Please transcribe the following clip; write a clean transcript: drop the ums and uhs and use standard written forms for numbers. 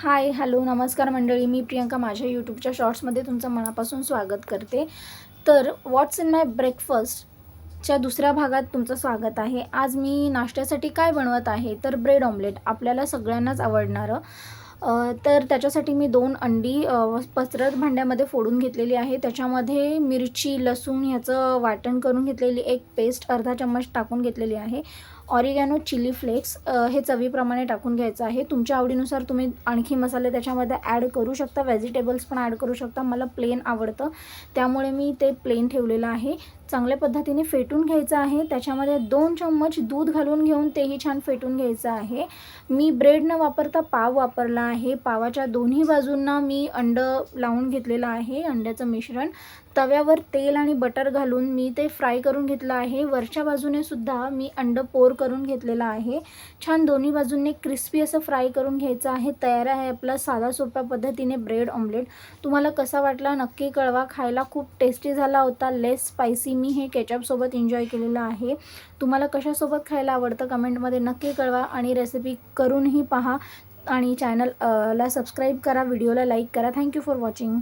हाय, hello, नमस्कार मंडळी. मी प्रियंका माझ्या यूट्यूबच्या शॉर्ट्समध्ये तुमचं मनापासून स्वागत करते. तर व्हॉट्स इन माय ब्रेकफास्टच्या दुसऱ्या भागात तुमचं स्वागत आहे. आज मी नाश्त्यासाठी काय बनवत आहे तर ब्रेड ऑमलेट, आपल्याला सगळ्यांनाच आवडणारं. तर त्याच्यासाठी मी 2 अंडी पसरट भांड्यामध्ये फोडून घेतलेली आहे. त्याच्यामध्ये मिरची, लसूण ह्याचं वाटण करून घेतलेली एक पेस्ट अर्धा चम्मच टाकून घेतलेली आहे. ऑरिगॅनो, चिली फ्लेक्स हे चवीप्रमाणे टाकून घ्यायचं आहे. तुमच्या आवडीनुसार तुम्ही आणखी मसाले त्याच्यामध्ये ॲड करू शकता, व्हेजिटेबल्स पण ॲड करू शकता. मला प्लेन आवडतं त्यामुळे मी ते प्लेन ठेवलेलं आहे. चांगल्या पद्धतीने फेटून घ्यायचं आहे. त्याच्यामध्ये 2 चम्मच दूध घालून घेऊन तेही छान फेटून घ्यायचं आहे. मी ब्रेड न वापरता पाव वापरला आहे. पावाच्या दोन्ही बाजूंना मी अंडं लावून घेतलेलं आहे. अंड्याचं मिश्रण तव्यावर तेल आणि बटर घालून मी ते फ्राय करून घेतलं आहे. वरच्या बाजूने सुद्धा मी अंडं पोर करून घेतलेलं आहे. छान दोन्ही बाजूंनी क्रिस्पी असं फ्राय करून घ्यायचं आहे. तयार आहे आपला साधा सोप्या पद्धतीने ब्रेड ऑमलेट. तुम्हाला कसा वाटला नक्की कळवा. खायला खूप टेस्टी झाला होता, लेस स्पायसी. मी हे केचपसोबत एन्जॉय केलेलं आहे. तुम्हाला कशासोबत खायला आवडतं कमेंटमध्ये नक्की कळवा आणि रेसिपी करूनही पहा आणि चॅनलला सबस्क्राईब करा, व्हिडिओला लाईक करा. Thank you for watching.